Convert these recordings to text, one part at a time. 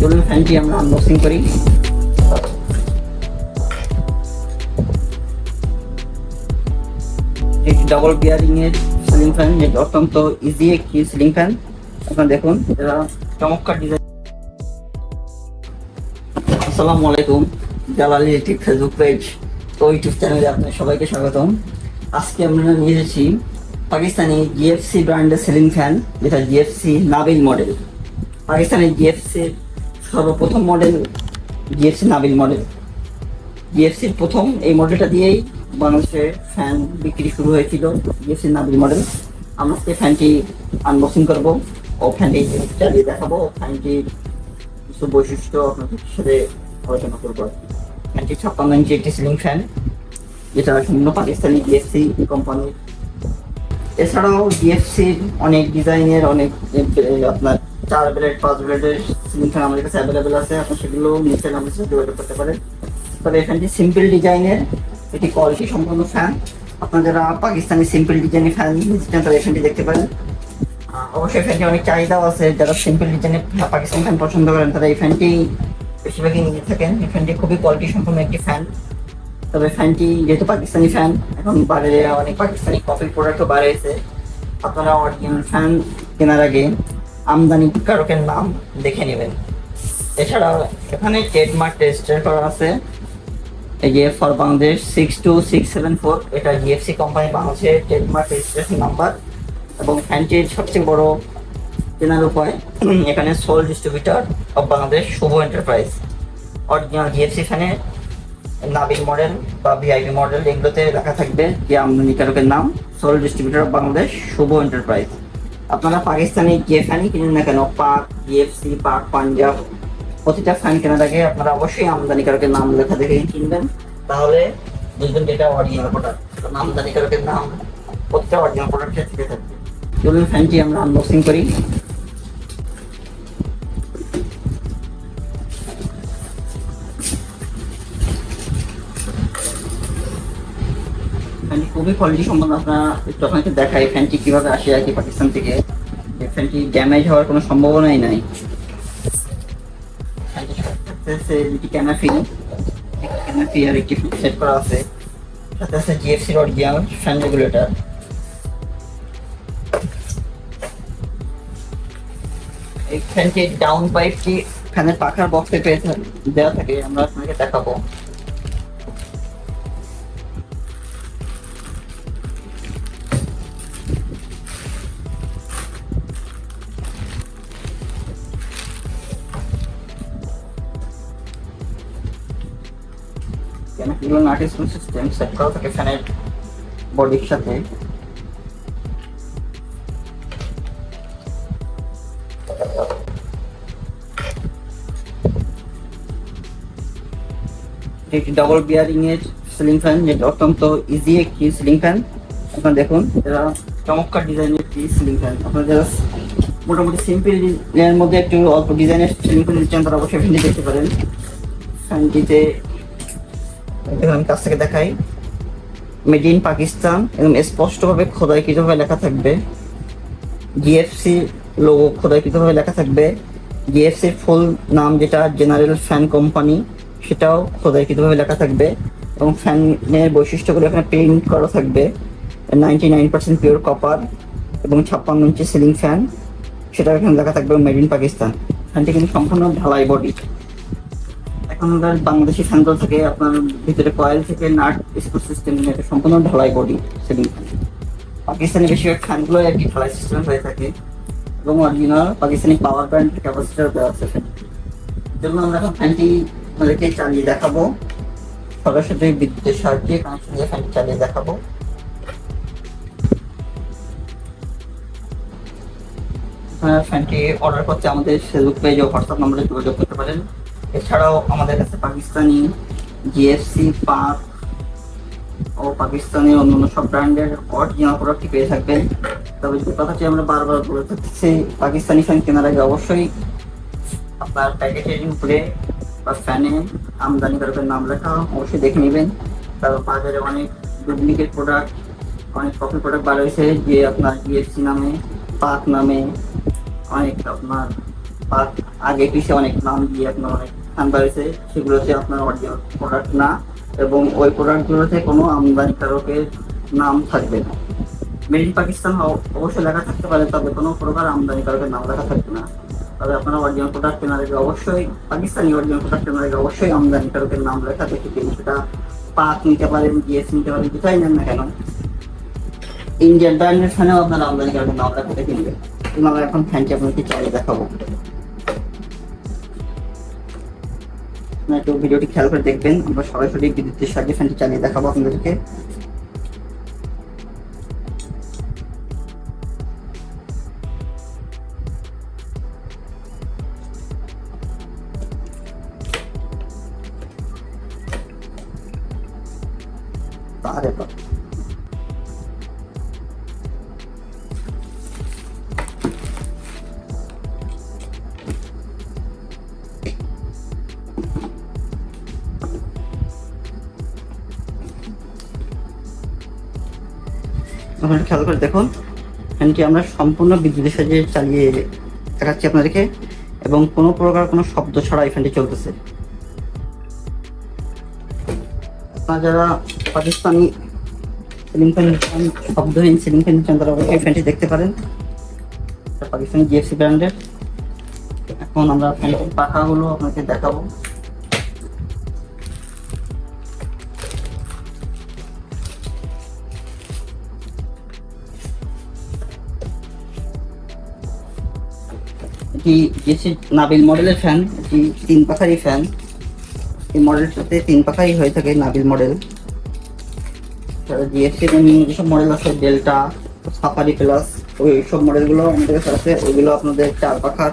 চলুন ফ্যানটি আমরা আনবক্সিং করি। একটি ডাবল বিয়ারিং এর সিলিং ফ্যান, যেটা অত্যন্ত ইজি একটি সিলিং ফ্যান। আপনারা দেখুন, এটা চমৎকার ডিজাইন। আসসালামু আলাইকুম, জালাল ইলেকট্রিক ফেসবুক পেজ ও ইউটিউব চ্যানেলে আপনাদের সবাইকে স্বাগতম। আজকে আমরা নিয়ে এসেছি পাকিস্তানি জিএফসি ব্র্যান্ডের সিলিং ফ্যান, যেটা GFC Nabil model. Pakistani GFC সর্বপ্রথম মডেল জিএফসি নাবিল মডেল। জিএফসির প্রথম এই মডেলটা দিয়েই বাংলাদেশে ফ্যান বিক্রি শুরু হয়েছিল, জিএফসি নাবিল মডেল। আমরা আজকে ফ্যানটি আনবক্সিং করবো ও ফ্যানটি চালিয়ে দেখাবো, ফ্যানটির কিছু বৈশিষ্ট্য আপনাদের সাথে আলোচনা করবো। ফ্যানটি 56 ইঞ্চি একটি সিলিং ফ্যান, যেটা সম্পূর্ণ পাকিস্তানি জিএফসি কোম্পানির। এছাড়াও জিএফসির অনেক ডিজাইনের অনেক আপনার 4 ব্লেড 5 ব্লেডের সিলিং ফ্যান আমাদের কাছে অ্যাভেলেবেল আছে। আপনি সেগুলো নিচে আমাদের সাথে যোগাযোগ করতে পারেন। তবে এই ফ্যানটি সিম্পল ডিজাইনের একটি কোয়ালিটি সম্পন্ন ফ্যান। আপনারা যারা পাকিস্তানি সিম্পল ডিজাইনের ফ্যান নিচ্ছেন তারা এই ফ্যানটি দেখতে পারেন। অবশ্যই ফ্যানটি অনেক চাহিদাও আছে। যারা সিম্পল ডিজাইনের পাকিস্তানি ফ্যান পছন্দ করেন তারা এই ফ্যানটি বেশিরভাগই নিয়ে থাকেন। এই ফ্যানটি খুবই কোয়ালিটি সম্পন্ন একটি ফ্যান। তবে ফ্যানটি যেহেতু পাকিস্তানি ফ্যান, এখন বাইরে অনেক পাকিস্তানি কপি প্রোডাক্টও বাড়িয়েছে। আপনারা অরিজিনাল ফ্যান কেনার আগে আমদানিকারকের নাম দেখে নেবেন। এছাড়া এখানে ট্রেডমার্ক রেজিস্টার করা আছে, এই যে ফর বাংলাদেশ 62674, এটা জিএফসি কোম্পানি বাংলাদেশের ট্রেডমার্ক রেজিস্ট্রেশন নাম্বার। এবং ফ্যানটির সবচেয়ে বড় কেনার উপায়, এখানে sole distributor of Bangladesh Shuvo enterprise. Original GFC ফ্যানের নাবিল মডেল বা ভিআইপি মডেল এগুলোতে লেখা থাকবে যে আমদানিকারকের নাম sole distributor of Bangladesh Shuvo enterprise. আপনারা পাকিস্তানি যে ফ্যানই কিনেন না কেন, পাক, জিএফসি, পাক, পাঞ্জাব, প্রতিটা ফ্যান কেনার আগে আপনারা অবশ্যই আমদানিকারকের নাম লেখা দেখে কিনবেন, তাহলে বুঝবেন যেটা অরিজিনাল প্রোডাক্ট। আমদানিকারকের নাম প্রতিটা অরিজিনাল প্রোডাক্টে থেকে থাকবে। চলুন ফ্যানটি আমরা আনবক্সিং করি। ফ্যানটি খুবই কোয়ালিটি সম্পন্ন। আপনারা যখন একটু দেখাই ফ্যানটি কিভাবে আসে আর কি পাকিস্তান থেকে, ফ্যানটি ড্যামেজ হওয়ার কোনো সম্ভাবনাই নাই। ক্যানাফি আর একটি সেট করা আছে, সাথে আছে জিএফসির অরিজিনাল ফ্যান রেগুলেটর। এই ফ্যানটির ডাউন পাইপটি ফ্যানের পাখার বক্সে পেয়ে দেওয়া থাকে, আমরা আপনাকে দেখাবো। এগুলো নাটিস্কুল সিস্টেম সেট করা থাকে ফ্যানের বডির সাথে। একটি ডাবল বিয়ারিং এর সিলিং ফ্যান, যেটা অত্যন্ত ইজি একটি সিলিং ফ্যান। আপনারা দেখুন, এটা চমৎকার ডিজাইনের একটি সিলিং ফ্যান। আপনারা যারা মোটামুটি সিম্পল ডিজাইনের মধ্যে একটু অল্প ডিজাইনের সিলিং ফ্যান নিচ্ছেন তারা অবশ্যই ফ্যানটি দেখতে পারেন। ফ্যানটিতে আমি কাছ থেকে দেখাই, মেড ইন পাকিস্তান এবং স্পষ্টভাবে খোদাইকৃতভাবে লেখা থাকবে। জিএফসি লোগো খোদাইকৃতভাবে লেখা থাকবে। জিএফসির ফুল নাম যেটা জেনারেল ফ্যান কোম্পানি, সেটাও খোদাইকৃতভাবে লেখা থাকবে। এবং ফ্যানের বৈশিষ্ট্যগুলো এখানে প্রিন্ট করা থাকবে। 99% পিওর কপার এবং 56 ইঞ্চি সিলিং ফ্যান, সেটা এখানে লেখা থাকবে মেড ইন পাকিস্তান। ফ্যানটি কিন্তু সম্পূর্ণ ঢালাই বডি। এখনকার বাংলাদেশি ফ্যানগুলো থেকে আপনার ভিতরে কয়েল থেকে নাট স্ক্রু সিস্টেম নিয়ে সম্পূর্ণ ঢালাই বডি সিলিং ফ্যান। পাকিস্তানি বেশিরভাগ ফ্যানগুলো একটি ঢালাই সিস্টেম হয়ে থাকে এবং অরিজিনাল পাকিস্তানি পাওয়ার ব্যান্ড ক্যাপাসিটার দেওয়া আছে ফ্যান। যেমন আমরা এখন ফ্যানটি আমাদেরকে চালিয়ে দেখাবো, সরাসরি বিদ্যুতের সাহায্যে কানেকশন দিয়ে ফ্যানটি চালিয়ে দেখাবো। ফ্যানটি অর্ডার করতে আমাদের ফেসবুক পেজ ও হোয়াটসঅ্যাপ নম্বরে যোগাযোগ করতে পারেন। এছাড়াও আমাদের কাছে পাকিস্তানি জিএফসি, পাক ও পাকিস্তানি অন্যান্য সব ব্র্যান্ডের অরিজিনাল প্রোডাক্টই পেয়ে থাকবেন। তবে যে কথাটি আমরা বারবার বলে থাকছি, পাকিস্তানি ফ্যান কেনার আগে অবশ্যই আপনার প্যাকেটের উপরে বা ফ্যানে আমদানিকারকের নাম লেখা অবশ্যই দেখে নেবেন। তারপর বাজারে অনেক ডুপ্লিকেট প্রোডাক্ট, অনেক কপি প্রোডাক্ট বার হয়েছে, যে আপনার জিএফসি নামে, পাক নামে অনেক আপনার বা আগে পিছিয়ে অনেক নাম দিয়ে আপনার অনেক ফ্যান বেরিয়েছে, সেগুলোতে আপনার অরিজিনাল প্রোডাক্ট না, এবং ওই প্রোডাক্টগুলোতে কোনো আমদানিকারকের নাম থাকবে না। মেড ইন পাকিস্তান অবশ্যই লেখা থাকতে পারে, তবে কোনো প্রকার আমদানিকারকের নাম লেখা থাকবে না। তবে আপনারা অরিজিনাল প্রোডাক্ট কেনার আগে অবশ্যই, পাকিস্তানি অরিজিনাল প্রোডাক্ট কেনার আগে অবশ্যই আমদানিকারকের নাম লেখা দেখে কিনুন। সেটা পাক নিতে পারেন, জিএস নিতে পারেন, কোথায় নেন না কেন, ইন্ডিয়ান ব্র্যান্ডের ফ্যানেও আপনার আমদানিকারকের নাম লেখা দেখে কিনবে। আমরা এখন ফ্যানটি আপনাকে চালিয়ে দেখাবো, একটু ভিডিওটি খেয়াল করে দেখবেন। আমরা সরাসরি বিদ্যুতের সাহায্যে ফ্যানটি চালিয়ে দেখাবো আপনাদেরকে। আরে বাবা, আপনারা খেয়াল করে দেখুন, ফ্যানটি আমরা সম্পূর্ণ বিদ্যুতের সাহায্যে চালিয়ে দেখাচ্ছি আপনাদেরকে, এবং কোনো প্রকার কোনো শব্দ ছাড়া এই ফ্যানটি চলতেছে। আপনারা যারা পাকিস্তানি সিলিং ফ্যান, শব্দহীন সিলিং ফ্যান চান, তারা অবশ্যই ফ্যানটি দেখতে পারেন, পাকিস্তানি জিএফসি ব্র্যান্ডের। এখন আমরা ফ্যানটির পাখাগুলো আপনাকে দেখাবো। এটি জিএফসি নাবিল মডেলের ফ্যান, এটি 3 পাখারই ফ্যান। এই মডেলটাতে 3 পাখাই হয়ে থাকে, নাবিল মডেল। জিএফসি যেসব মডেল আছে, ডেল্টা, সাফারি প্লাস, ওই সব মডেলগুলো আমাদের কাছে আছে। ওইগুলো আপনাদের 4 পাখার,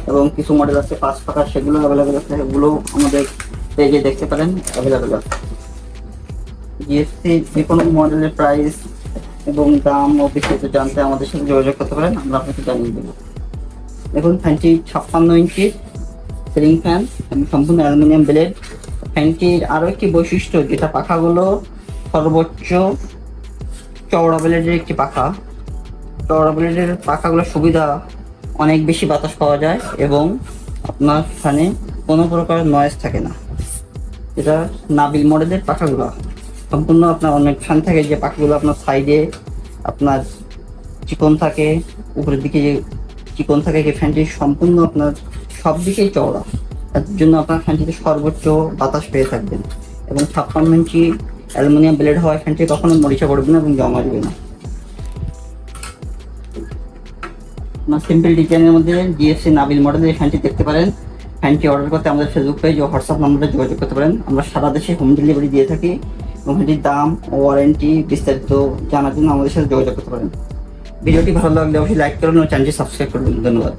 এবং কিছু মডেল আছে 5 পাখার, সেগুলো অ্যাভেলেবেল আছে। এগুলো আমাদের পেজে দেখতে পারেন, অ্যাভেলেবেল আছে। জিএফসি যে কোনো মডেলের প্রাইস এবং দাম ও বিস্তারিত জানতে আমাদের সাথে যোগাযোগ করতে পারেন, আমরা আপনাকে জানিয়ে দেবো। দেখুন, ফ্যানটি 56 ইঞ্চির সিলিং ফ্যান, সম্পূর্ণ অ্যালুমিনিয়াম ব্লেড। ফ্যানটির আরও একটি বৈশিষ্ট্য, যেটা পাখাগুলো সর্বোচ্চ চওড়া ব্লেডের একটি পাখা। চওড়া ব্লেডের পাখাগুলোর সুবিধা, অনেক বেশি বাতাস পাওয়া যায় এবং আপনার ফ্যানে কোনো প্রকার নয়েজ থাকে না। এটা নাবিল মডেলের পাখাগুলো সম্পূর্ণ, আপনার অনেক ফ্যান থাকে যে পাখাগুলো আপনার সাইডে আপনার চিকন থাকে, উপরের দিকে যে চিকন থাকে, যে ফ্যানটি সম্পূর্ণ আপনার সব দিকেই চওড়া, তার জন্য আপনার ফ্যানটিতে সর্বোচ্চ বাতাস পেয়ে থাকবেন। এবং 56 ইঞ্চি অ্যালুমিনিয়াম ব্লেড হওয়ায় ফ্যানটি কখনো মরিচা পড়বে না এবং জমা দেবে না। আপনার সিম্পল ডিজাইনের মধ্যে জিএফসি নাবিল মডেলের ফ্যানটি দেখতে পারেন। ফ্যানটি অর্ডার করতে আমাদের ফেসবুক পেজ ও হোয়াটসঅ্যাপ নম্বরে যোগাযোগ করতে পারেন। আমরা সারা দেশে হোম ডেলিভারি দিয়ে থাকি, এবং ফ্যানটির দাম ও ওয়ারেন্টি বিস্তারিত জানার জন্য আমাদের সাথে যোগাযোগ করতে পারেন। ভিডিওটি ভালো লাগলে অবশ্যই লাইক করুন ও চ্যানেলটি সাবস্ক্রাইব করবেন। ধন্যবাদ।